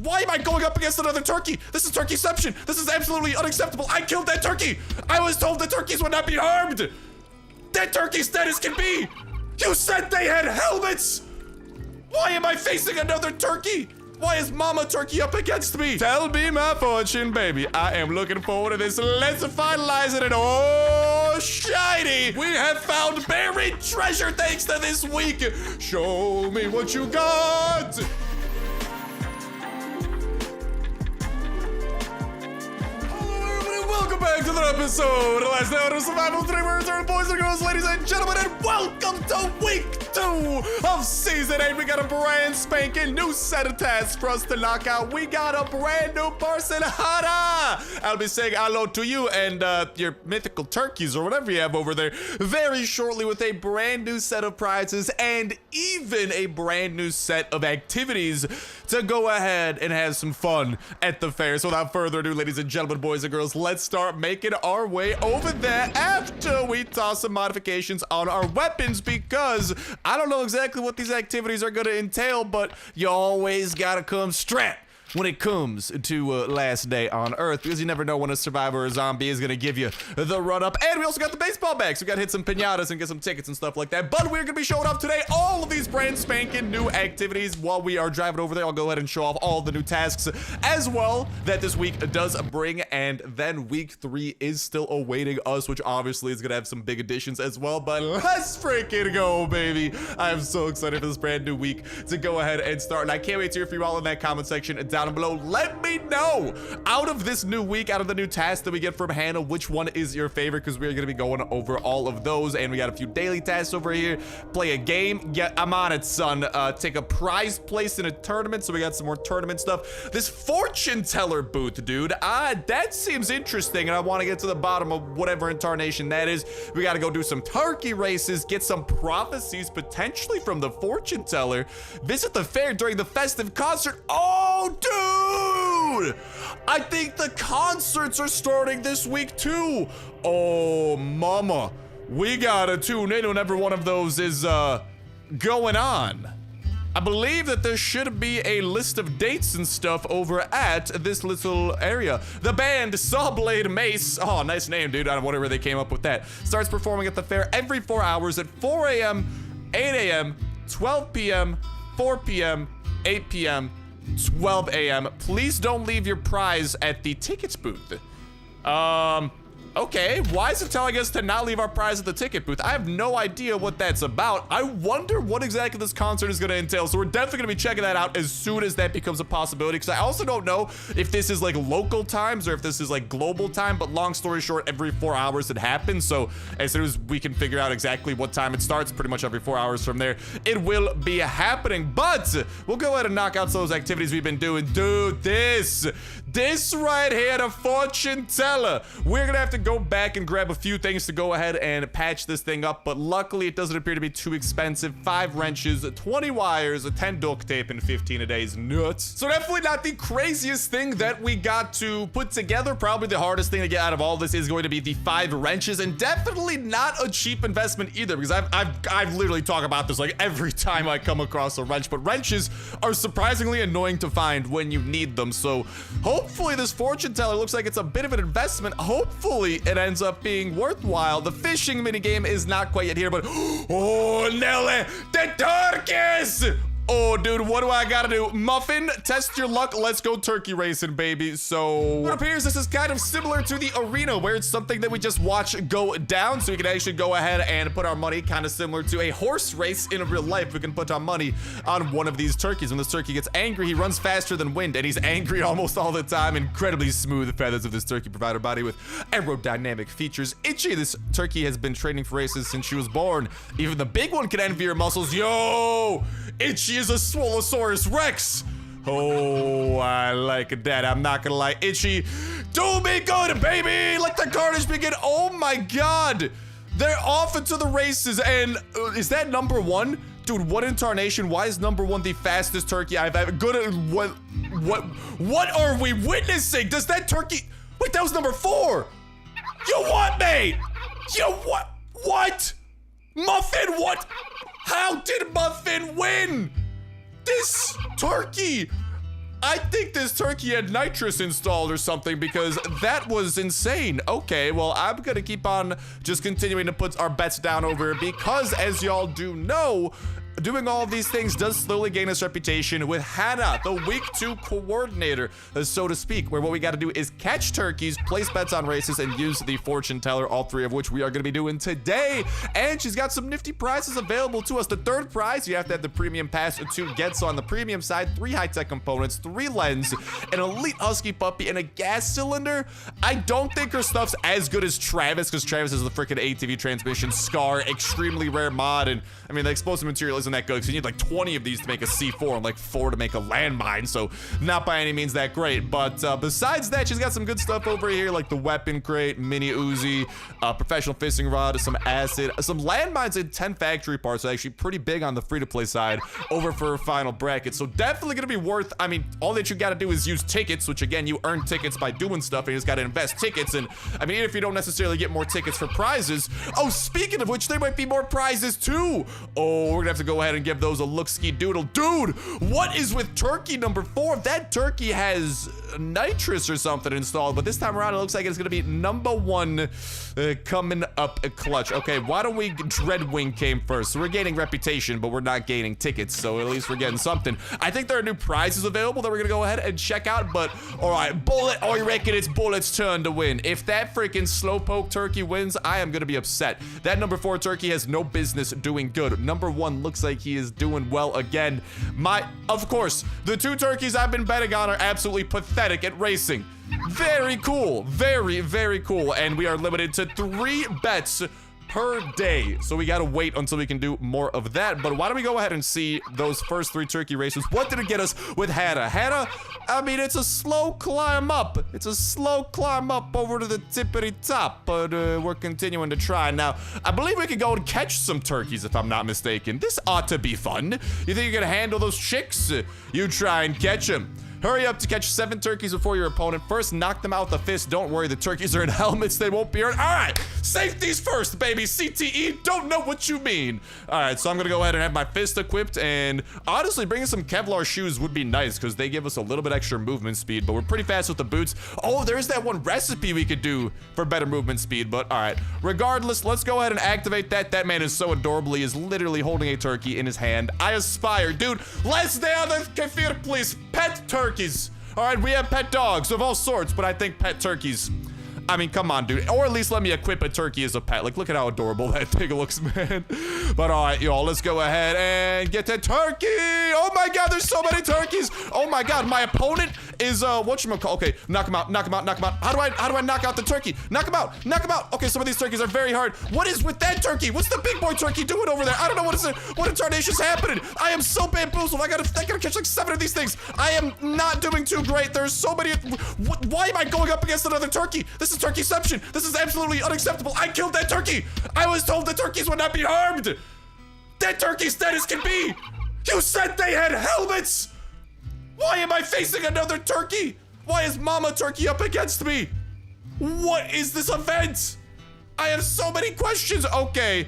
Why am I going up against another turkey? This is turkeyception. This is absolutely unacceptable. I killed that turkey. I was told the turkeys would not be harmed. That turkey's dead as can be. You said they had helmets. Why am I facing another turkey? Why is Mama Turkey up against me? Tell me my fortune, baby. I am looking forward to this. Let's finalize it. And oh, shiny. We have found buried treasure thanks to this week. Show me what you got. Welcome back to another episode of Last Day of Survival 3 Return, boys and girls, ladies and gentlemen, and welcome to week 2 of season 8. We got a brand spanking new set of tasks for us to knock out. We got a brand new person, Hana. I'll be saying hello to you and your mythical turkeys or whatever you have over there very shortly with a brand new set of prizes and even a brand new set of activities to go ahead and have some fun at the fair. So without further ado, ladies and gentlemen, boys and girls, let's start making our way over there after we toss some modifications on our weapons, because I don't know exactly what these activities are going to entail, but you always gotta come strapped when it comes to Last Day on Earth, because you never know when a survivor or a zombie is gonna give you the run up. And we also got the baseball bags. So we gotta hit some pinatas and get some tickets and stuff like that. But we're gonna be showing off today all of these brand spanking new activities. While we are driving over there, I'll go ahead and show off all the new tasks as well that this week does bring. And then week 3 is still awaiting us, which obviously is gonna have some big additions as well. But let's freaking go, baby. I am so excited for this brand new week to go ahead and start. And I can't wait to hear from you all in that comment section down below. Let me know, out of this new week, out of the new tasks that we get from Hannah, which one is your favorite, because we're going to be going over all of those. And we got a few daily tasks over here. Play a game. Yeah, I'm on it, son. Take a prize place in a tournament. So we got some more tournament stuff. This fortune teller booth, dude. That seems interesting, and I want to get to the bottom of whatever incarnation that is. We got to go do some turkey races, get some prophecies potentially from the fortune teller, visit the fair during the festive concert. Oh, dude! I think the concerts are starting this week too. Oh, mama. We gotta tune in whenever one of those is going on. I believe that there should be a list of dates and stuff over at this little area. The band Sawblade Mace, oh, nice name, dude. I don't know whatever they came up with that. Starts performing at the fair every 4 hours at 4 a.m., 8 a.m., 12 p.m., 4 p.m., 8 p.m., 12 a.m. Please don't leave your prize at the tickets booth. Okay, why is it telling us to not leave our prize at the ticket booth? I have no idea what that's about. I wonder what exactly this concert is going to entail. So we're definitely going to be checking that out as soon as that becomes a possibility, because I also don't know if this is like local times or if this is like global time. But long story short, every 4 hours it happens. So as soon as we can figure out exactly what time it starts, pretty much every 4 hours from there, it will be happening. But we'll go ahead and knock out some of those activities we've been doing. Dude, this right here, the fortune teller. We're going to have to go back and grab a few things to go ahead and patch this thing up, but luckily it doesn't appear to be too expensive. 5 wrenches, 20 wires, 10 duct tape, and 15 a day is nuts. So definitely not the craziest thing that we got to put together. Probably the hardest thing to get out of all this is going to be the 5 wrenches, and definitely not a cheap investment either, because I've literally talked about this like every time I come across a wrench. But wrenches are surprisingly annoying to find when you need them. So hopefully this fortune teller looks like it's a bit of an investment. Hopefully it ends up being worthwhile. The fishing minigame is not quite yet here, but oh, Nelly, the turkeys! Oh, dude, what do I gotta do? Muffin, test your luck. Let's go turkey racing, baby. So it appears this is kind of similar to the arena, where it's something that we just watch go down. So we can actually go ahead and put our money, kind of similar to a horse race in real life. We can put our money on one of these turkeys. When this turkey gets angry, he runs faster than wind, and he's angry almost all the time. Incredibly smooth feathers of this turkey provide our body with aerodynamic features. Itchy, this turkey has been training for races since she was born. Even the big one can envy her muscles. Yo, Itchy is a Swallosaurus Rex. Oh, I like that. I'm not gonna lie. Itchy, do me good, baby. Let the carnage begin. Oh my God. They're off into the races. And is that number 1? Dude, what incarnation? Why is number 1 the fastest turkey I've ever... What are we witnessing? Does that turkey... Wait, that was number 4. You what, mate? You what? What? Muffin, what? How did Muffin win? This turkey I think this turkey had nitrous installed or something because that was insane. Okay, well, I'm gonna keep on just continuing to put our bets down over it because, as y'all do know, doing all of these things does slowly gain us reputation with Hannah, the week 2 coordinator, so to speak, where what we got to do is catch turkeys, place bets on races, and use the fortune teller, all 3 of which we are going to be doing today. And she's got some nifty prizes available to us. The 3rd prize, you have to have the premium pass to get. So on the premium side, 3 high-tech components, 3 lens, an elite husky puppy, and a gas cylinder. I don't think her stuff's as good as Travis, because Travis is the freaking ATV transmission, Scar, extremely rare mod, and I mean, the explosive material isn't that good because you need like 20 of these to make a C4 and like 4 to make a landmine, so not by any means that great. But besides that, she's got some good stuff over here, like the weapon crate, mini Uzi, professional fishing rod, some acid, some landmines, and 10 factory parts. So actually pretty big on the free-to-play side over for her final bracket. So definitely gonna be worth, I mean, all that you gotta do is use tickets, which again, you earn tickets by doing stuff, and you just gotta invest tickets. And I mean, even if you don't necessarily get more tickets for prizes, oh, speaking of which, there might be more prizes too. Oh, we're gonna have to go ahead and give those a look-ski doodle. Dude, what is with turkey number 4? That turkey has nitrous or something installed, but this time around it looks like it's gonna be number 1 coming up a clutch. Okay, why don't we, Dreadwing came first, so we're gaining reputation, but we're not gaining tickets, so at least we're getting something. I think there are new prizes available that we're gonna go ahead and check out, but all right, Bullet, I reckon it's Bullet's turn to win. If that freaking slowpoke turkey wins, I am gonna be upset. That number 4 turkey has no business doing good. Number 1 looks like he is doing well again. Of course, the 2 turkeys I've been betting on are absolutely pathetic at racing. Very cool, very, very cool. And we are limited to 3 bets per day, so we gotta wait until we can do more of that. But why don't we go ahead and see those first 3 turkey races? What did it get us with Hannah? Hannah, I mean, it's a slow climb up. It's a slow climb up over to the tippity top, but we're continuing to try. Now, I believe we could go and catch some turkeys if I'm not mistaken. This ought to be fun. You think you can handle those chicks? You try and catch them. Hurry up to catch 7 turkeys before your opponent. First, knock them out with a fist. Don't worry, the turkeys are in helmets. They won't be hurt. All right, safeties first, baby. CTE, don't know what you mean. All right, so I'm gonna go ahead and have my fist equipped, and honestly, bringing some Kevlar shoes would be nice because they give us a little bit extra movement speed, but we're pretty fast with the boots. Oh, there's that one recipe we could do for better movement speed, but all right. Regardless, let's go ahead and activate that. That man is so adorable. He is literally holding a turkey in his hand. I aspire. Dude, let's stay on the kefir, please. Pet turkeys. All right, we have pet dogs of all sorts, but I think pet turkeys, I mean, come on, dude. Or at least let me equip a turkey as a pet. Like, look at how adorable that thing looks, man. But all right, y'all, let's go ahead and get that turkey. Oh my God, there's so many turkeys. Oh my God, my opponent is, whatchamacall. Okay, knock him out, knock him out, knock him out. How do I knock out the turkey? Knock him out, knock him out. Okay, some of these turkeys are very hard. What is with that turkey? What's the big boy turkey doing over there? I don't know what in tarnation's happening. I am so bamboozled. I gotta catch like 7 of these things. I am not doing too great. There's so many. Why am I going up against another turkey? This is turkeyception. This is absolutely unacceptable. I killed that turkey. I was told the turkeys would not be harmed. That turkey's dead as can be. You said they had helmets. Why am I facing another turkey? Why is Mama Turkey up against me? What is this event? I have so many questions. Okay,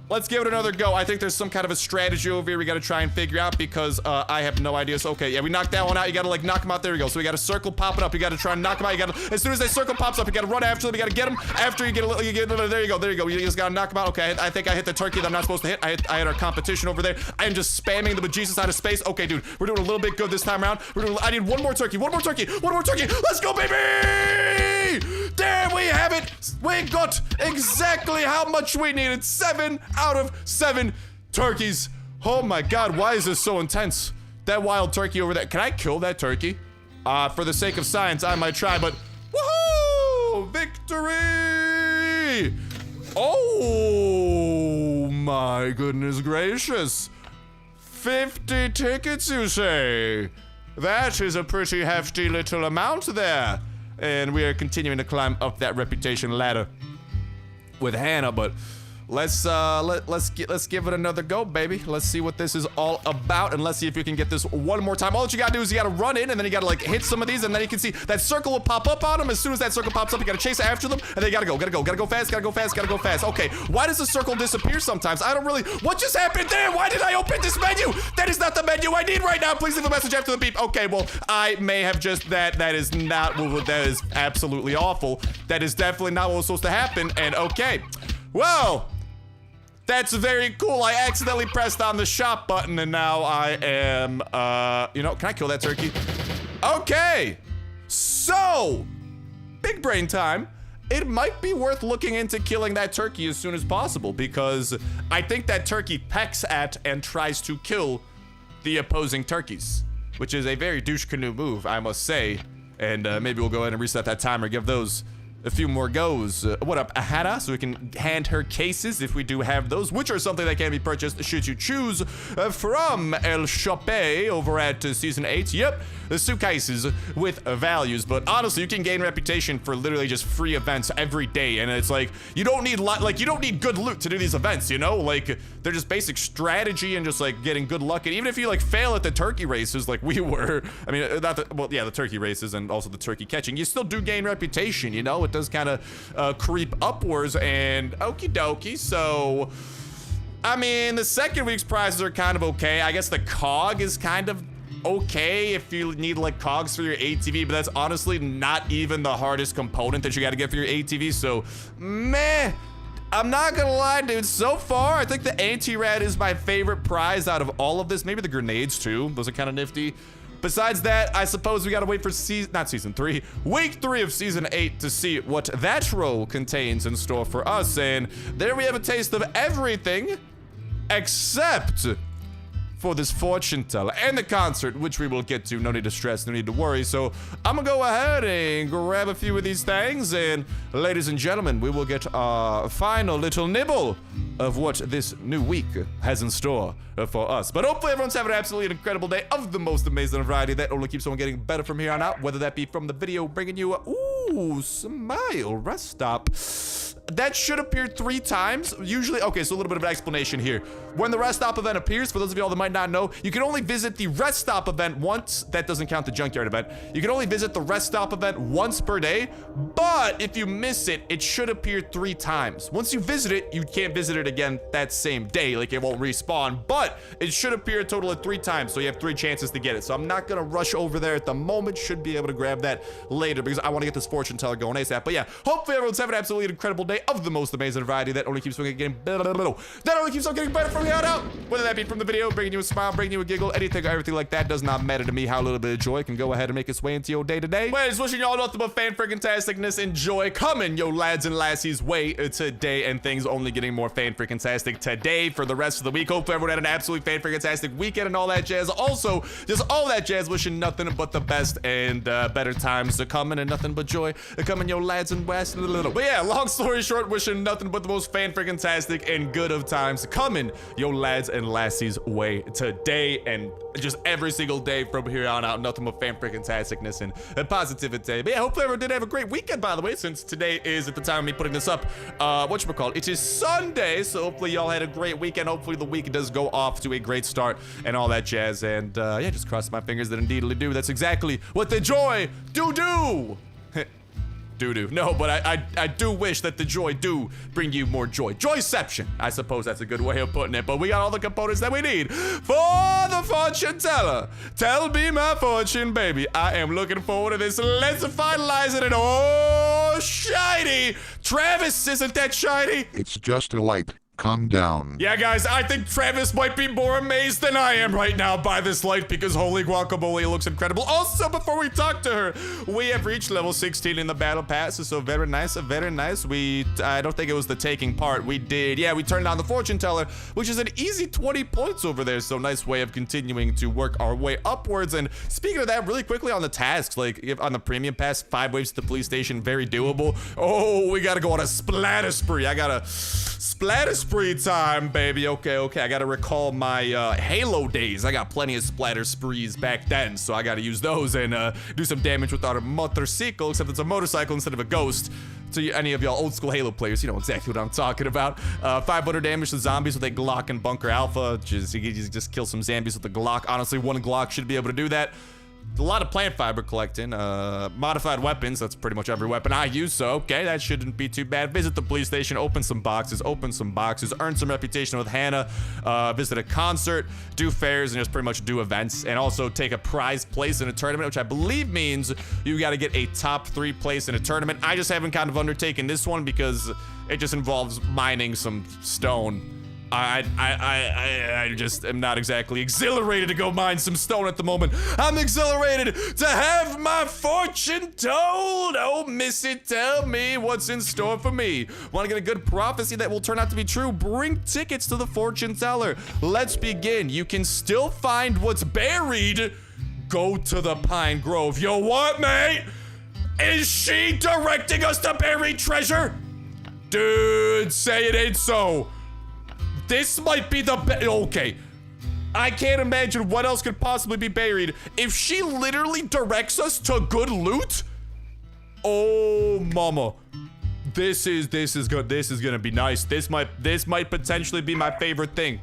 let's give it another go. I think there's some kind of a strategy over here we gotta try and figure out because I have no idea. So, okay, yeah, we knocked that one out. You gotta like knock him out. There we go. So we got a circle popping up. You gotta try and knock him out. You gotta, as soon as that circle pops up, you gotta run after them. You gotta get him. After you get a little, there you go. There you go. You just gotta knock him out. Okay, I think I hit the turkey that I'm not supposed to hit. I hit our competition over there. I am just spamming the bejesus out of space. Okay, dude, we're doing a little bit good this time around. I need one more turkey. One more turkey. One more turkey. Let's go, baby! There we have it. We got exactly how much we needed. 7 out of 7 turkeys. Oh my God, why is this so intense? That wild turkey over there. Can I kill that turkey? For the sake of science, I might try, but woohoo! Victory! Oh my goodness gracious. 50 tickets, you say? That is a pretty hefty little amount there. And we are continuing to climb up that reputation ladder with Hannah, but let's give it another go, baby. Let's see what this is all about, and let's see if we can get this one more time. All that you gotta do is you gotta run in, and then you gotta like hit some of these, and then you can see that circle will pop up on them. As soon as that circle pops up, you gotta chase after them, and then you gotta go fast. Okay, why does the circle disappear sometimes? I don't really. What just happened there? Why did I open this menu? That is not the menu I need right now. Please leave a message after the beep. Okay, well, I may have just that is not what that is absolutely awful. That is definitely not what was supposed to happen. And okay, well, that's very cool. I accidentally pressed on the shop button, and now I am, you know, can I kill that turkey? Okay, so, big brain time. It might be worth looking into killing that turkey as soon as possible, because I think that turkey pecks at and tries to kill the opposing turkeys, which is a very douche canoe move, I must say. And maybe we'll go ahead and reset that timer, give those a few more goes. What up, Ahana? So we can hand her cases if we do have those, which are something that can be purchased should you choose from El Shoppe over at Season 8. Yep, the suitcases with values. But honestly, you can gain reputation for literally just free events every day. And it's like, you don't need you don't need good loot to do these events, you know? Like, they're just basic strategy and just like getting good luck. And even if you like fail at the turkey races like we were, I mean, not the, well, yeah, the turkey races and also the turkey catching, you still do gain reputation, you know? It does kind of creep upwards, and okie dokie. So, I mean, the second week's prizes are kind of okay. I guess the cog is kind of okay if you need like cogs for your ATV, but that's honestly not even the hardest component that you got to get for your ATV. So, meh. I'm not gonna lie, dude. So far, I think the anti-rad is my favorite prize out of all of this. Maybe the grenades too. Those are kind of nifty. Besides that, I suppose we gotta wait for week 3 of season 8 to see what that row contains in store for us. And there we have a taste of everything except for this fortune teller and the concert, which we will get to. No need to stress, no need to worry. So I'm gonna go ahead and grab a few of these things, and ladies and gentlemen, we will get our final little nibble of what this new week has in store for us. But hopefully everyone's having an absolutely incredible day of the most amazing variety that only keeps on getting better from here on out, whether that be from the video bringing you a smile rest stop. That should appear 3 times. Usually, okay, so a little bit of an explanation here. When the rest stop event appears, for those of y'all that might not know, you can only visit the rest stop event once. That doesn't count the junkyard event. You can only visit the rest stop event once per day, but if you miss it, it should appear 3 times. Once you visit it, you can't visit it again that same day. Like, it won't respawn, but it should appear a total of 3 times, so you have 3 chances to get it. So I'm not gonna rush over there at the moment. Should be able to grab that later because I want to get this fortune teller going ASAP. But yeah, hopefully everyone's having an absolutely incredible day of the most amazing variety that only keeps on getting better. That only keeps on getting better from here on out. Whether that be from the video, bringing you a smile, bringing you a giggle, anything or everything like that does not matter to me. How a little bit of joy can go ahead and make its way into your day to day. Well, just wishing y'all nothing but fan-freaking-tasticness and joy coming yo lads and lassies way today, and things only getting more fan-freaking-tastic today for the rest of the week. Hopefully everyone had an absolute fan-freaking-tastic weekend and all that jazz. Also, just all that jazz, wishing nothing but the best and better times to coming and nothing but joy coming yo lads and lassies. But yeah, long story short, wishing nothing but the most fan-freaking-tastic and good of times coming yo lads and lassies way today, and just every single day from here on out. Nothing but fan-freaking-tasticness and positivity. But yeah, hopefully everyone did have a great weekend, by the way, since today is, at the time of me putting this up, whatchamacallit, it is Sunday, so hopefully y'all had a great weekend. Hopefully the week does go off to a great start and all that jazz, and yeah, just cross my fingers that indeedly do. That's exactly what the joy do. Do. No, but I do wish that the joy do bring you more joy. Joyception, I suppose that's a good way of putting it. But we got all the components that we need for the fortune teller. Tell me my fortune, baby. I am looking forward to this. Let's finalize it. And oh, shiny. Travis, isn't that shiny? It's just a light. Calm down. Yeah, guys, I think Travis might be more amazed than I am right now by this light, because holy guacamole, it looks incredible. Also, before we talk to her, we have reached level 16 in the battle pass, so very nice, very nice. I don't think it was the taking part. We did, yeah, we turned on the fortune teller, which is an easy 20 points over there, so nice way of continuing to work our way upwards. And speaking of that, really quickly on the tasks, like on the premium pass, 5 waves to the police station, very doable. Oh, we gotta go on a splatter spree. I gotta splatter spree spree time, baby. Okay. I gotta recall my Halo days. I got plenty of splatter sprees back then, so I gotta use those and do some damage with our motorcycle, except it's a motorcycle instead of a ghost. To any of y'all old school Halo players, you know exactly what I'm talking about. 500 damage to zombies with a Glock and Bunker Alpha. Just kill some zombies with a Glock. Honestly, one Glock should be able to do that. A lot of plant fiber collecting. Modified weapons. That's pretty much every weapon I use, so okay, that shouldn't be too bad. Visit the police station, open some boxes, earn some reputation with Hannah, visit a concert, do fairs, and just pretty much do events, and also take a prize place in a tournament, which I believe means you got to get a top 3 place in a tournament. I just haven't kind of undertaken this one because it just involves mining some stone. I just am not exactly exhilarated to go mine some stone at the moment. I'm exhilarated to have my fortune told. Oh, Missy, tell me what's in store for me. Want to get a good prophecy that will turn out to be true? Bring tickets to the fortune teller. Let's begin. You can still find what's buried. Go to the Pine Grove. Yo, what, mate? Is she directing us to buried treasure? Dude, say it ain't so. This might be the okay. I can't imagine what else could possibly be buried. If she literally directs us to good loot? Oh, mama. This is good. This is gonna be nice. This might potentially be my favorite thing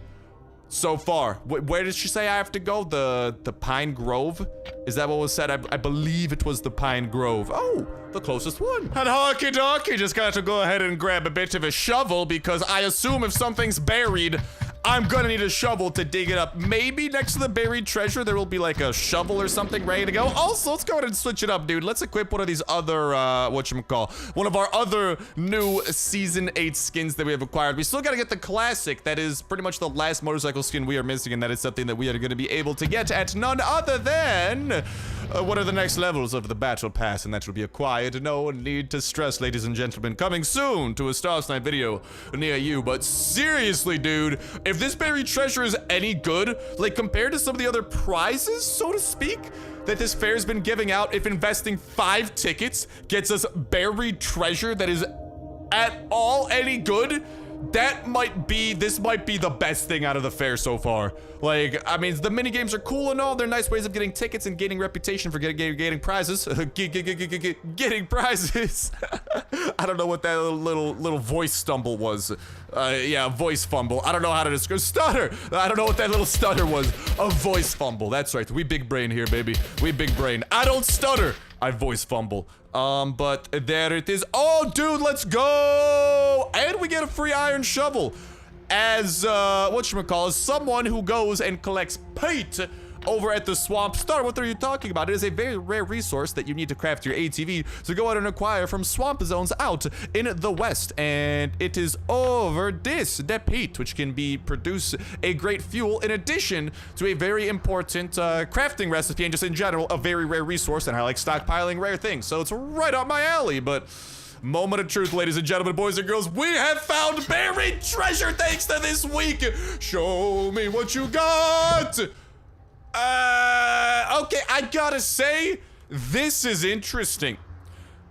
so far. Where did she say I have to go? The Pine Grove? Is that what was said? I believe it was the Pine Grove. Oh, the closest one. And hockey donkey, just got to go ahead and grab a bit of a shovel because I assume if something's buried, I'm gonna need a shovel to dig it up. Maybe next to the buried treasure, there will be like a shovel or something ready to go. Also, let's go ahead and switch it up, dude. Let's equip one of these other, one of our other new Season 8 skins that we have acquired. We still gotta get the classic. That is pretty much the last motorcycle skin we are missing, and that is something that we are gonna be able to get at none other than what are the next levels of the battle pass, and that will be acquired. No need to stress, ladies and gentlemen. Coming soon to a Starsnipe video near you. But seriously, dude, if this buried treasure is any good, like compared to some of the other prizes, so to speak, that this fair's been giving out, if investing 5 tickets gets us buried treasure that is at all any good, this might be the best thing out of the fair so far. Like, I mean, the mini games are cool and all. They're nice ways of getting tickets and gaining reputation for getting prizes. Getting prizes. I don't know what that little voice stumble was. Yeah, voice fumble. I don't know how to describe stutter. I don't know what that little stutter was. A voice fumble. That's right. We big brain here, baby. We big brain. I don't stutter. I voice fumble. But there it is. Oh, dude, let's go! And we get a free iron shovel as, as someone who goes and collects peat over at the Swamp Star. What are you talking about? It is a very rare resource that you need to craft your ATV, so go out and acquire from swamp zones out in the west. And it is over the peat, which can produce a great fuel in addition to a very important crafting recipe, and just in general, a very rare resource, and I like stockpiling rare things, so it's right up my alley. But moment of truth, ladies and gentlemen, boys and girls, we have found buried treasure thanks to this week. Show me what you got. Okay, I gotta say, this is interesting.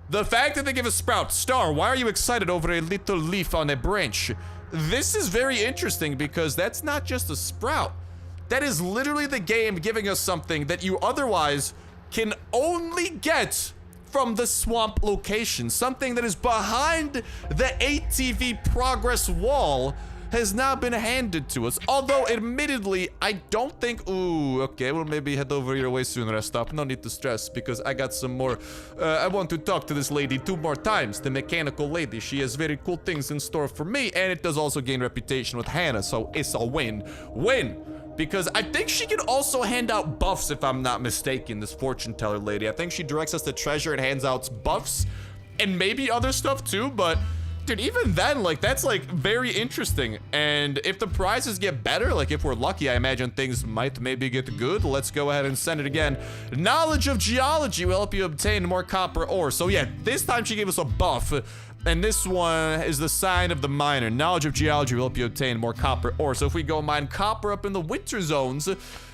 The fact that they give a sprout. Star, why are you excited over a little leaf on a branch? This is very interesting because that's not just a sprout. That is literally the game giving us something that you otherwise can only get from the swamp location. Something that is behind the ATV progress wall has now been handed to us. Although, admittedly, I don't think... Ooh, okay, we'll maybe head over your way soon, rest up. No need to stress, because I got some more... I want to talk to this lady 2 more times, the mechanical lady. She has very cool things in store for me, and it does also gain reputation with Hannah, so it's a win. Win! Because I think she can also hand out buffs, if I'm not mistaken, this fortune teller lady. I think she directs us to treasure and hands out buffs, and maybe other stuff too, but... Dude, even then, like, that's, like, very interesting. And if the prizes get better, like, if we're lucky, I imagine things might maybe get good. Let's go ahead and send it again. Knowledge of geology will help you obtain more copper ore. So, yeah, this time she gave us a buff. And this one is the sign of the miner. Knowledge of geology will help you obtain more copper ore. So if we go mine copper up in the winter zones,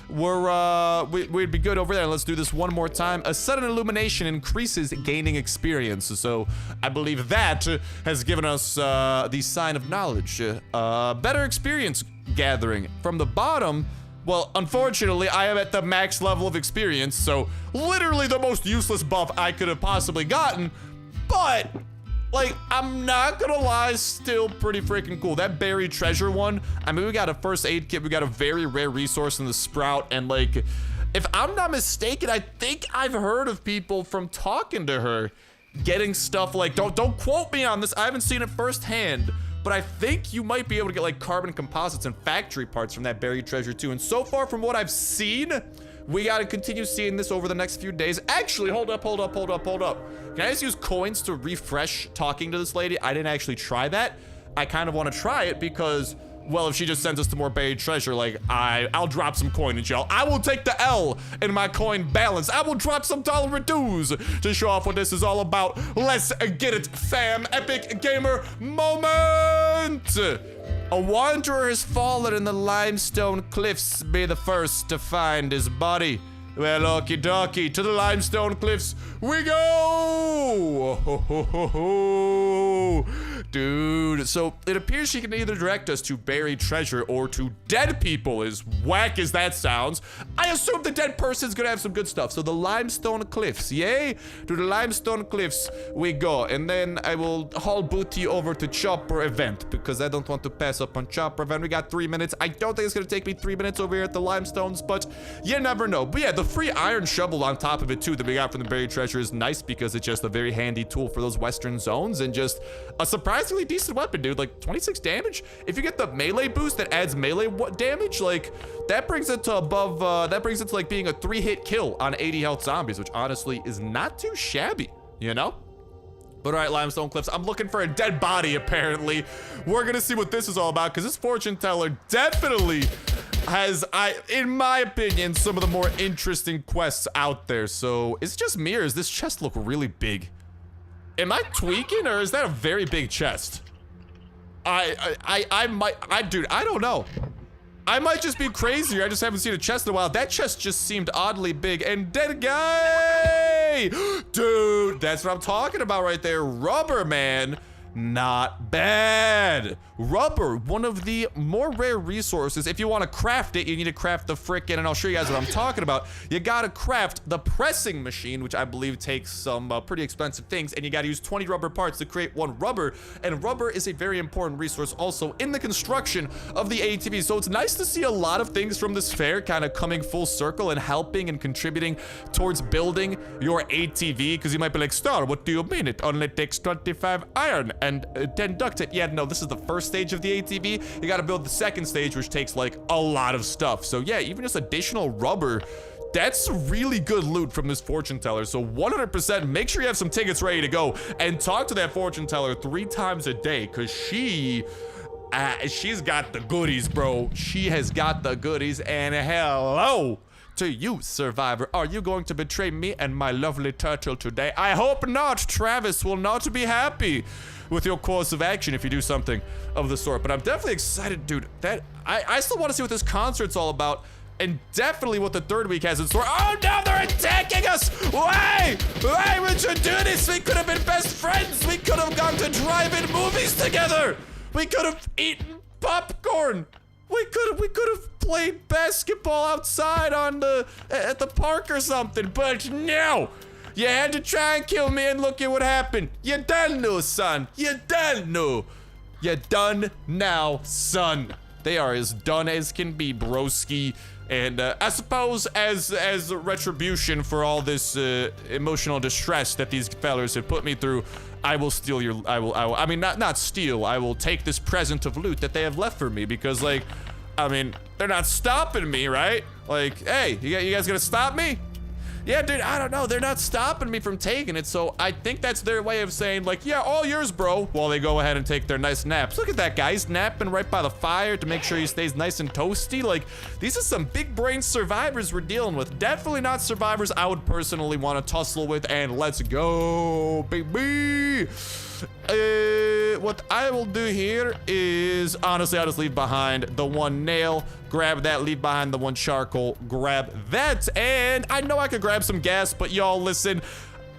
we'd be good over there. Let's do this one more time. A sudden illumination increases gaining experience. So I believe that has given us the sign of knowledge. Better experience gathering. From the bottom, well, unfortunately, I am at the max level of experience, so literally the most useless buff I could have possibly gotten, but like, I'm not gonna lie, still pretty freaking cool. That buried treasure one, I mean, we got a first aid kit, we got a very rare resource in the sprout, and like, if I'm not mistaken, I think I've heard of people from talking to her getting stuff like, don't quote me on this, I haven't seen it firsthand, but I think you might be able to get like carbon composites and factory parts from that buried treasure too. And so far from what I've seen, we gotta continue seeing this over the next few days. Actually, hold up. Can I just use coins to refresh talking to this lady? I didn't actually try that. I kind of want to try it because, well, if she just sends us to more buried treasure, like, I'll drop some coin in jail. I will take the L in my coin balance. I will drop some dollar dues to show off what this is all about. Let's get it, fam. Epic gamer moment. A wanderer has fallen in the limestone cliffs. Be the first to find his body. Well, okie dokie, to the limestone cliffs we go! Ho, ho, ho, ho. Dude, so it appears she can either direct us to buried treasure or to dead people, as whack as that sounds. I assume the dead person's gonna have some good stuff. So the limestone cliffs, yay? To the limestone cliffs we go, and then I will haul booty over to Chopper Event, because I don't want to pass up on Chopper Event. We got 3 minutes. I don't think it's gonna take me 3 minutes over here at the limestones, but you never know. But yeah, the free iron shovel on top of it too that we got from the buried treasure is nice, because it's just a very handy tool for those western zones, and just a surprisingly decent weapon, dude. Like 26 damage. If you get the melee boost that adds melee damage, like that brings it to above, that brings it to like being a 3-hit kill on 80 health zombies, which honestly is not too shabby, you know? But all right, limestone cliffs, I'm looking for a dead body apparently. We're gonna see what this is all about, because this fortune teller definitely has, in my opinion, some of the more interesting quests out there. So is it just me, or does this chest look really big? Am I tweaking, or is that a very big chest? Dude, I don't know. I might just be crazy, or I just haven't seen a chest in a while. That chest just seemed oddly big. And dead guy! Dude, that's what I'm talking about right there. Rubber, man. Not bad. Rubber, one of the more rare resources. If you want to craft it, you need to craft the frickin', and I'll show you guys what I'm talking about. You gotta craft the pressing machine, which I believe takes some pretty expensive things, and you gotta use 20 rubber parts to create 1 rubber. And rubber is a very important resource also in the construction of the ATV. So it's nice to see a lot of things from this fair kind of coming full circle and helping and contributing towards building your ATV, because you might be like, Star, what do you mean? It only takes 25 iron and 10 duct tape. Yeah, no, this is the first stage of the ATV. You gotta build the second stage, which takes like a lot of stuff. So yeah, even just additional rubber, that's really good loot from this fortune teller. So 100% make sure you have some tickets ready to go and talk to that fortune teller 3 times a day, because she's got the goodies, bro. She has got the goodies. And hello to you, survivor. Are you going to betray me and my lovely turtle today? I hope not. Travis will not be happy with your course of action if you do something of the sort. But I'm definitely excited, dude. That I still want to see what this concert's all about, and definitely what the 3rd week has in store. Oh no, they're attacking us! Why would you do this? We could have been best friends. We could have gone to drive-in movies together. We could have eaten popcorn. We could have played basketball outside at the park or something. But no. You had to try and kill me, and look at what happened. You done now, son. You done now. You done now, son. They are as done as can be, broski. And I suppose as retribution for all this emotional distress that these fellers have put me through, I will steal your, I mean, not steal, I will take this present of loot that they have left for me, because like, I mean, they're not stopping me, right? Like, hey, you guys gonna stop me? Yeah, dude, I don't know. They're not stopping me from taking it, so I think that's their way of saying, like, yeah, all yours, bro, while they go ahead and take their nice naps. Look at that guy. He's napping right by the fire to make sure he stays nice and toasty. Like, these are some big brain survivors we're dealing with. Definitely not survivors I would personally want to tussle with, and let's go, baby. what I will do here is, honestly, I'll just leave behind the one nail, grab that, leave behind the one charcoal, grab that, and I know I could grab some gas, but y'all listen,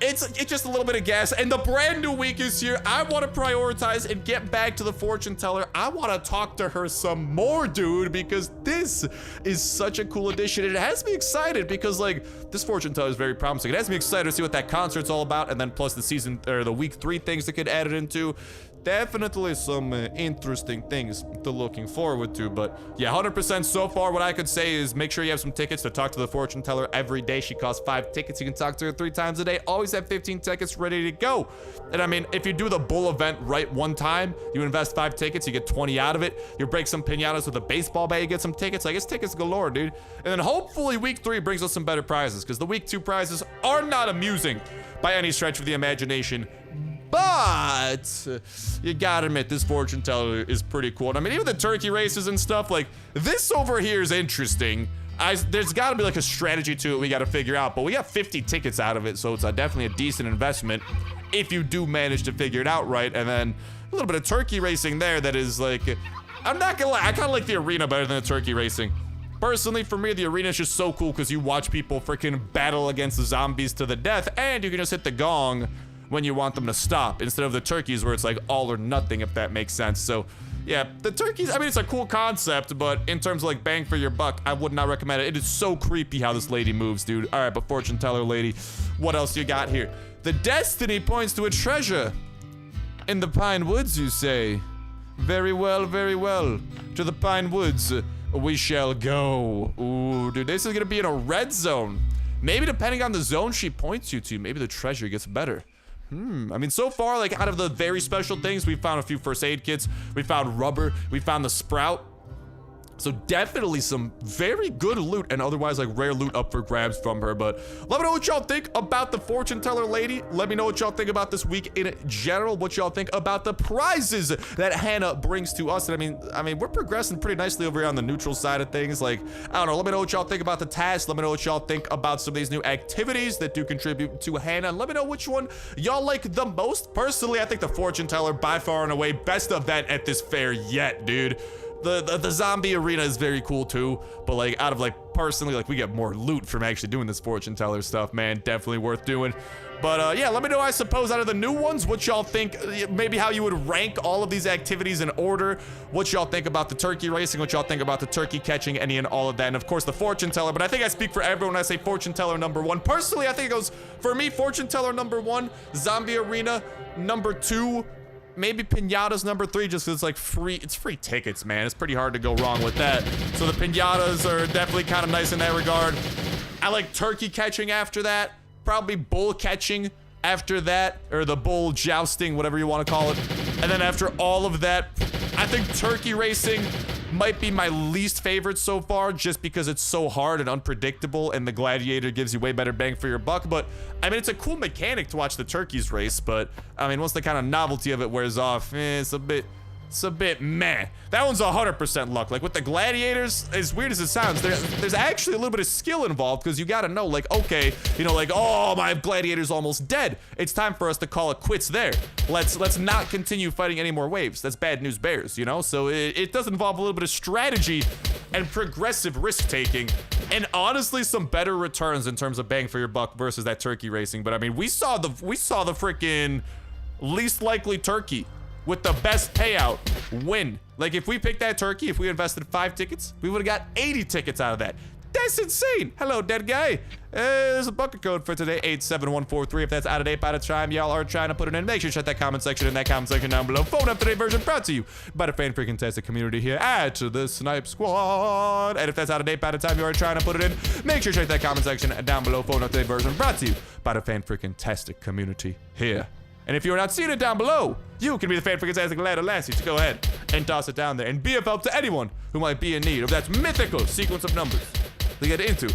it's just a little bit of gas, and the brand new week is here. I want to prioritize and get back to the fortune teller. I want to talk to her some more, dude, because this is such a cool addition. It has me excited because, like, this fortune teller is very promising. It has me excited to see what that concert's all about, and then plus the season, or the week 3 things that get added into. Definitely some interesting things to looking forward to, but yeah, 100% so far. What I could say is make sure you have some tickets to talk to the fortune teller every day. She costs 5 tickets. You can talk to her 3 times a day. Always have 15 tickets ready to go. And I mean, if you do the bull event right one time, you invest 5 tickets, you get 20 out of it. You break some piñatas with a baseball bat, you get some tickets. Like, it's tickets galore, dude. And then hopefully week 3 brings us some better prizes, because the week 2 prizes are not amusing by any stretch of the imagination. But you gotta admit, this fortune teller is pretty cool. And I mean, even the turkey races and stuff, like, this over here is interesting. There's gotta be like a strategy to it we gotta figure out, but we got 50 tickets out of it, so it's definitely a decent investment if you do manage to figure it out right. And then a little bit of turkey racing there that is like, I'm not gonna lie, I kinda like the arena better than the turkey racing. Personally, for me, the arena is just so cool because you watch people freaking battle against the zombies to the death, and you can just hit the gong when you want them to stop, instead of the turkeys where it's like all or nothing, if that makes sense. So yeah, the turkeys, I mean, it's a cool concept, but in terms of like bang for your buck, I would not recommend it. It is so creepy how this lady moves, dude. All right, but fortune teller lady, what else you got here? The destiny points to a treasure in the pine woods, you say? Very well, very well. To the pine woods we shall go. Ooh, dude, this is gonna be in a red zone. Maybe depending on the zone she points you to, maybe the treasure gets better. I mean, so far, like, out of the very special things, we found a few first aid kits, we found rubber, we found the sprout. So definitely some very good loot and otherwise like rare loot up for grabs from her. But let me know what y'all think about the fortune teller lady. Let me know what y'all think about this week in general, what y'all think about the prizes that Hannah brings to us. And I mean, we're progressing pretty nicely over here on the neutral side of things. Like, I don't know, let me know what y'all think about the tasks. Let me know what y'all think about some of these new activities that do contribute to Hannah. And let me know which one y'all like the most. Personally, I think the fortune teller by far and away best event at this fair yet, dude. The zombie arena is very cool too, but like out of like personally, like we get more loot from actually doing this fortune teller stuff, man. Definitely worth doing. But yeah, let me know, I suppose, out of the new ones, what y'all think, maybe how you would rank all of these activities in order, what y'all think about the turkey racing, what y'all think about the turkey catching, any and all of that, and of course the fortune teller. But I think I speak for everyone when I say fortune teller #1. Personally, I think it goes, for me, fortune teller #1, zombie arena #2, maybe piñatas #3, just because it's like free tickets, man. It's pretty hard to go wrong with that. So the piñatas are definitely kind of nice in that regard. I like turkey catching after that, probably bull catching after that, or the bull jousting, whatever you want to call it. And then after all of that, I think turkey racing might be my least favorite so far, just because it's so hard and unpredictable, and the gladiator gives you way better bang for your buck. But I mean, it's a cool mechanic to watch the turkeys race, but I mean, once the kind of novelty of it wears off, it's a bit meh. That one's 100% luck. Like with the gladiators, as weird as it sounds, there's actually a little bit of skill involved, because you gotta know, like, okay, you know, like, oh, my gladiator's almost dead. It's time for us to call it quits there. Let's not continue fighting any more waves. That's bad news bears, you know? So it does involve a little bit of strategy and progressive risk taking, and honestly some better returns in terms of bang for your buck versus that turkey racing. But I mean, we saw the freaking least likely turkey with the best payout win. Like, if we picked that turkey, if we invested 5 tickets, we would have got 80 tickets out of that. That's insane. Hello, dead guy. There's a bucket code for today, 87143. If that's out of date by the time y'all are trying to put it in, make sure to check that comment section in that comment section down below. Phone up today version brought to you by the fan freaking tastic community here at the Snipe Squad. And if that's out of date by the time you are trying to put it in, make sure to check that comment section down below. Phone up today version brought to you by the fan freaking tastic community here. And if you're not seeing it down below, you can be the fan freaking tastic ladder lassie. So go ahead and toss it down there and be of help to anyone who might be in need of that mythical sequence of numbers to get into.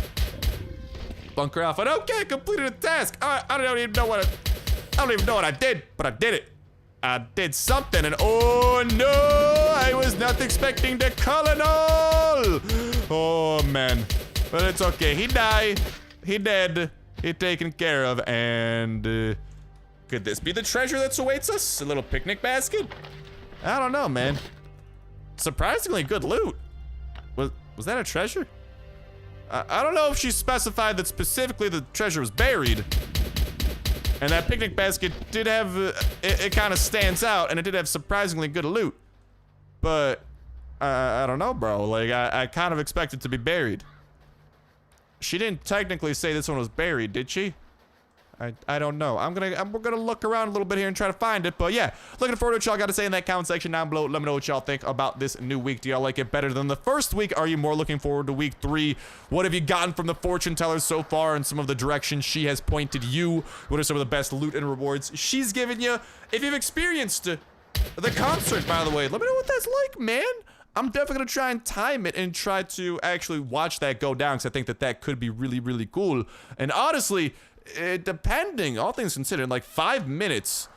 Bunker Alpha. Okay, completed a task. I don't even know what I did, but I did it. I did something, and oh no, I was not expecting the colonel. Oh man, but it's okay. He died. He dead. He taken care of, and Could this be the treasure that awaits us? A little picnic basket? I don't know, man. Surprisingly good loot. Was that a treasure? I don't know if she specified that specifically the treasure was buried. And that picnic basket did have, it kind of stands out, and it did have surprisingly good loot. But, I don't know, bro. Like, I kind of expect it to be buried. She didn't technically say this one was buried, did she? I don't know. We're gonna look around a little bit here and try to find it. But yeah, looking forward to what y'all got to say in that comment section down below. Let me know what y'all think about this new week. Do y'all like it better than the first week? Are you more looking forward to week 3? What have you gotten from the fortune teller so far and some of the directions she has pointed you? What are some of the best loot and rewards she's given you? If you've experienced the concert, by the way, let me know what that's like, man. I'm definitely gonna try and time it and try to actually watch that go down, because I think that could be really, really cool. And honestly, depending, all things considered, like 5 minutes,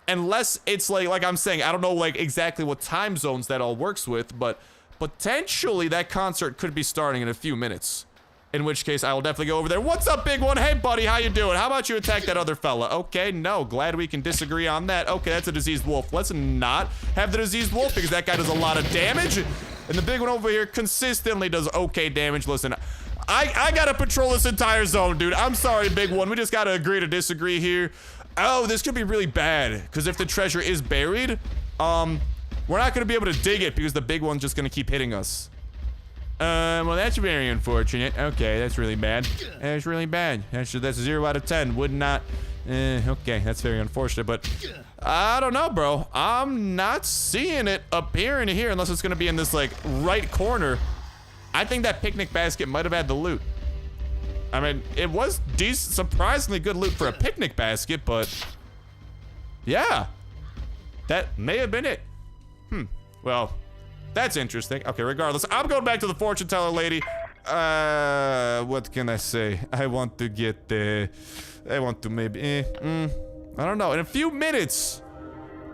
unless it's like I'm saying, I don't know like exactly what time zones that all works with, but potentially that concert could be starting in a few minutes. In which case, I will definitely go over there. What's up, big one? Hey, buddy, how you doing? How about you attack that other fella? Okay, no, glad we can disagree on that. Okay, that's a diseased wolf. Let's not have the diseased wolf, because that guy does a lot of damage. And the big one over here consistently does okay damage. Listen, I gotta patrol this entire zone, dude. I'm sorry, big one. We just gotta agree to disagree here. Oh, this could be really bad, because if the treasure is buried, we're not gonna be able to dig it, because the big one's just gonna keep hitting us. Well, that's very unfortunate. Okay, that's really bad. That's really bad. That's a 0 out of 10. Would not. Okay, that's very unfortunate, but I don't know, bro. I'm not seeing it appearing here unless it's gonna be in this, like, right corner. I think that picnic basket might have had the loot. I mean, it was surprisingly good loot for a picnic basket, but yeah, that may have been it. Well, that's interesting. Okay, regardless, I'm going back to the fortune teller lady. What can I say? I want to get I want to maybe, I don't know. In a few minutes,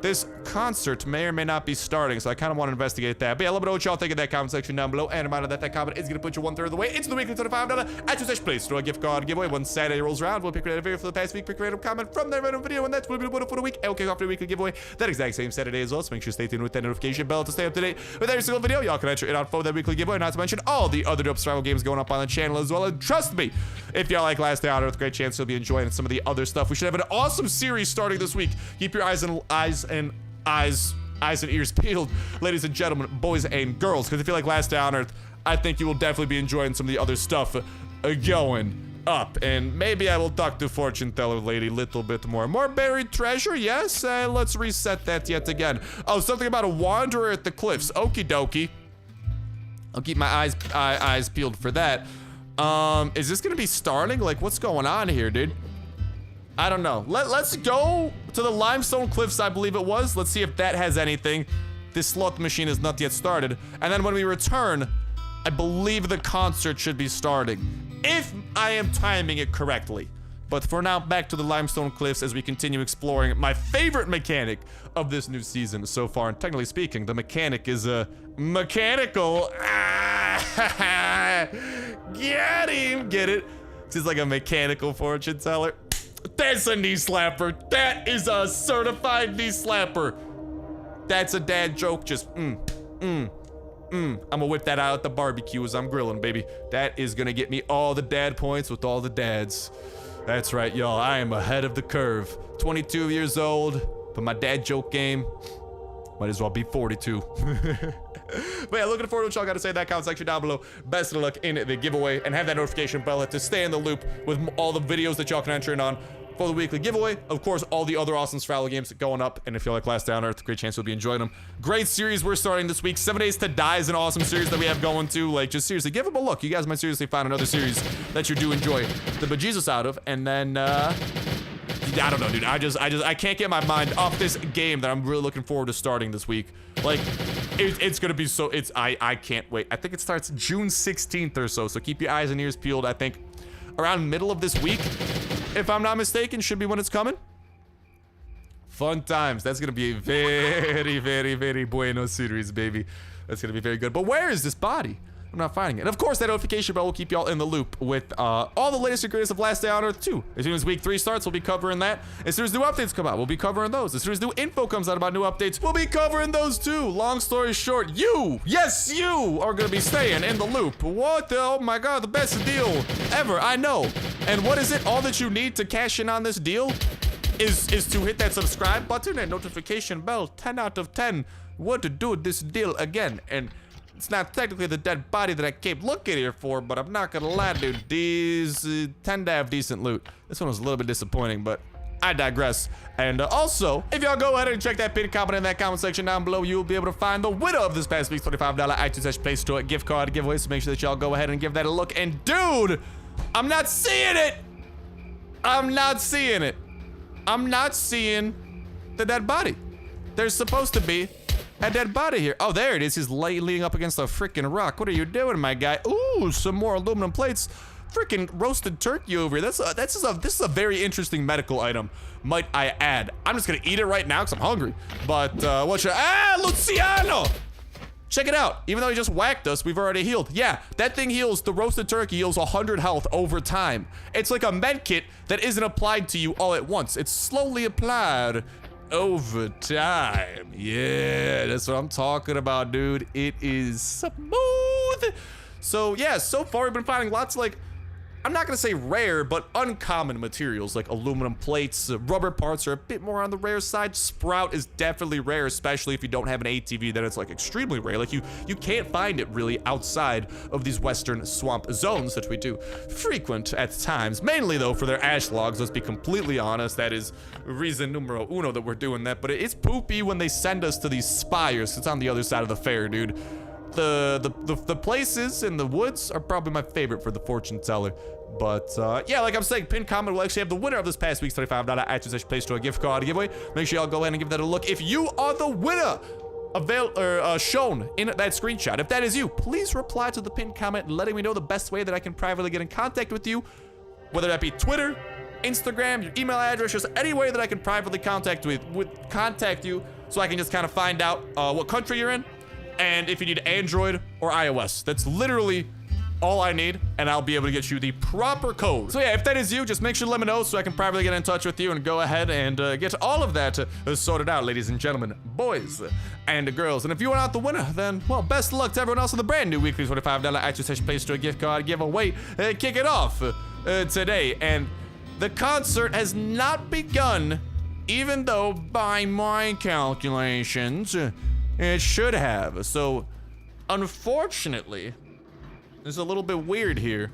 this concert may or may not be starting, so I kind of want to investigate that. But yeah, let me know what y'all think in that comment section down below. And a reminder that comment is going to put you 1/3 of the way into the weekly $25 at place to a gift card giveaway. When Saturday rolls around, we'll pick a random video for the past week, pick a random comment from that random video, and that's what we'll be for the week. And we'll kick off the weekly giveaway that exact same Saturday as well. So make sure to stay tuned with that notification bell to stay up to date with every single video. Y'all can enter it out for that weekly giveaway, not to mention all the other dope survival games going up on the channel as well. And trust me, if y'all like Last Day on Earth, great chance you'll be enjoying some of the other stuff. We should have an awesome series starting this week. Keep your eyes and ears peeled, ladies and gentlemen, boys and girls, because if you like Last Day on Earth, I think you will definitely be enjoying some of the other stuff going up. And maybe I will talk to fortune teller lady a little bit more. More buried treasure, yes. Let's reset that yet again. Oh, something about a wanderer at the cliffs. Okie dokie. I'll keep my eyes peeled for that. Is this gonna be starting? Like, what's going on here, dude? I don't know. Let's go to the limestone cliffs, I believe it was. Let's see if that has anything. This slot machine is not yet started. And then when we return, I believe the concert should be starting, if I am timing it correctly. But for now, back to the limestone cliffs as we continue exploring my favorite mechanic of this new season so far. And technically speaking, the mechanic is mechanical. Get him, get it? This is like a mechanical fortune teller. That's a knee slapper. That is a certified knee slapper. That's a dad joke. Just I'm gonna whip that out at the barbecue as I'm grilling, baby. That is gonna get me all the dad points with all the dads. That's right, y'all. I am ahead of the curve. 22 years old, but my dad joke game might as well be 42. But yeah, looking forward to what y'all got to say in that comment section down below. Best of luck in the giveaway, and have that notification bell to stay in the loop with all the videos that y'all can enter in on for the weekly giveaway. Of course, all the other awesome survival games going up, and if you like Last Day on Earth, great chance you'll be enjoying them. Great series we're starting this week. 7 Days to Die is an awesome series that we have going to. Like, just seriously, give them a look. You guys might seriously find another series that you do enjoy the bejesus out of. And then, I don't know, dude. I can't get my mind off this game that I'm really looking forward to starting this week. Like, it's gonna be so, I can't wait. I think it starts June 16th or so keep your eyes and ears peeled. I think around middle of this week, if I'm not mistaken, should be when it's coming. Fun times. That's gonna be a very, very, very bueno series, baby. That's gonna be very good. But where is this body? I'm not finding it. And of course, that notification bell will keep y'all in the loop with all the latest and greatest of Last Day on Earth 2. As soon as week 3 starts, we'll be covering that. As soon as new updates come out, we'll be covering those. As soon as new info comes out about new updates, we'll be covering those too. Long story short, you, yes, you are gonna be staying in the loop. What the, oh my God, the best deal ever, I know. And what is it? All that you need to cash in on this deal is to hit that subscribe button and notification bell. 10 out of 10 want to do this deal again. And it's not technically the dead body that I keep looking here for, but I'm not gonna lie, dude. These tend to have decent loot. This one was a little bit disappointing, but I digress. And also, if y'all go ahead and check that pinned comment in that comment section down below, you'll be able to find the winner of this past week's $25 iTunes Play Store gift card giveaway. So make sure that y'all go ahead and give that a look. And dude, I'm not seeing it. I'm not seeing it. I'm not seeing the dead body. There's supposed to be a dead body here. Oh, there it is. He's leaning up against a freaking rock. What are you doing, my guy? Ooh, some more aluminum plates. Freaking roasted turkey over here. This is a very interesting medical item, might I add. I'm just gonna eat it right now because I'm hungry. But what should Luciano? Check it out. Even though he just whacked us, we've already healed. Yeah, that thing heals. The roasted turkey heals 100 health over time. It's like a med kit that isn't applied to you all at once. It's slowly applied over time. Yeah, that's what I'm talking about, dude. It is smooth. So yeah, so far we've been finding lots of, like, I'm not gonna say rare, but uncommon materials like aluminum plates. Rubber parts are a bit more on the rare side. Sprout is definitely rare, especially if you don't have an ATV, then it's like extremely rare. Like you can't find it really outside of these western swamp zones that we do frequent at times. Mainly though for their ash logs, let's be completely honest. That is reason numero uno that we're doing that. But it's poopy when they send us to these spires. It's on the other side of the fair, dude. The places in the woods are probably my favorite for the fortune teller. But yeah, like I'm saying, pinned comment will actually have the winner of this past week's $25 iTunes Play Store gift card giveaway. Make sure y'all go ahead and give that a look. If you are the winner shown in that screenshot, if that is you, please reply to the pinned comment letting me know the best way that I can privately get in contact with you, whether that be Twitter, Instagram, your email address, just any way that I can privately contact you, so I can just kind of find out what country you're in. And if you need Android or iOS, that's literally all I need, and I'll be able to get you the proper code. So yeah, if that is you, just make sure to let me know so I can privately get in touch with you and go ahead and get all of that sorted out, ladies and gentlemen, boys and girls. And if you are not the winner, then, well, best of luck to everyone else in the brand new weekly $25 iTunes Play Store gift card giveaway. Kick it off today. And the concert has not begun, even though by my calculations, it should have. So, unfortunately, it's a little bit weird here.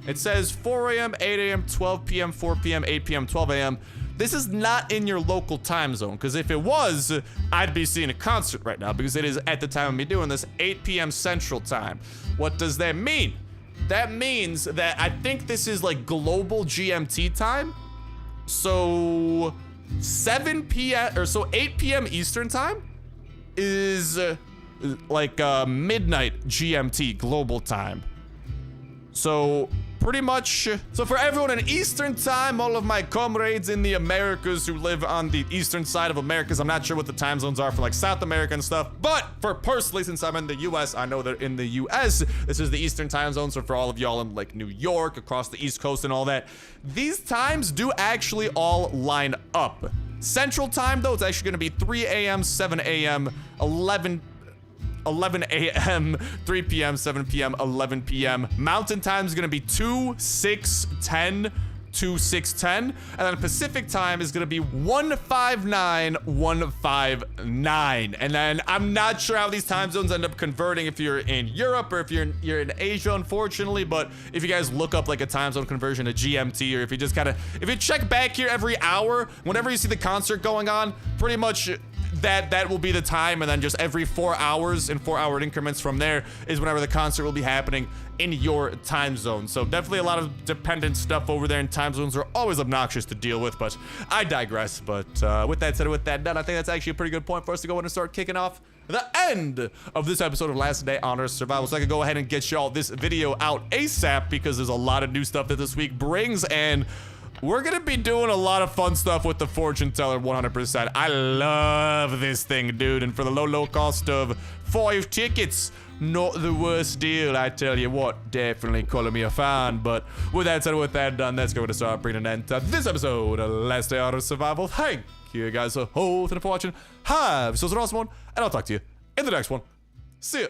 It says 4 a.m., 8 a.m., 12 p.m., 4 p.m., 8 p.m., 12 a.m. This is not in your local time zone, because if it was, I'd be seeing a concert right now, because it is, at the time of me doing this, 8 p.m. Central Time. What does that mean? That means that I think this is like global GMT time. So 7 p.m. or so 8 p.m. Eastern Time is like midnight GMT global time. So pretty much, so for everyone in Eastern Time, all of my comrades in the Americas who live on the eastern side of Americas, I'm not sure what the time zones are for like South America and stuff, but for personally, since I'm in the US, I know that in the US, this is the Eastern Time zone. So for all of y'all in like New York, across the East Coast and all that, these times do actually all line up. Central Time though, it's actually gonna be 3 a.m., 7 a.m., 11 a.m., 3 p.m., 7 p.m., 11 p.m. Mountain Time is gonna be 2, 6, 10, 2, 6, 10. And then Pacific Time is gonna be 159, 159. And then I'm not sure how these time zones end up converting if you're in Europe or if you're in Asia, unfortunately. But if you guys look up like a time zone conversion to GMT, or if you just kind of, if you check back here every hour, whenever you see the concert going on, pretty much that will be the time, and then just every 4 hours in 4-hour increments from there is whenever the concert will be happening in your time zone. So definitely a lot of dependent stuff over there, and time zones are always obnoxious to deal with, but I digress. But with that said, with that done, I think that's actually a pretty good point for us to go ahead and start kicking off the end of this episode of Last Day on Earth Survival, so I can go ahead and get y'all this video out ASAP, because there's a lot of new stuff that this week brings, and we're gonna be doing a lot of fun stuff with the fortune teller 100%. I love this thing, dude. And for the low cost of 5 tickets, Not the worst deal, I tell you what. Definitely calling me a fan. But with that said, with that done, that's going to start bringing an end to this episode of Last Day of Survival. Thank you guys so whole for watching. Have yourselves an awesome one, and I'll talk to you in the next one. See ya.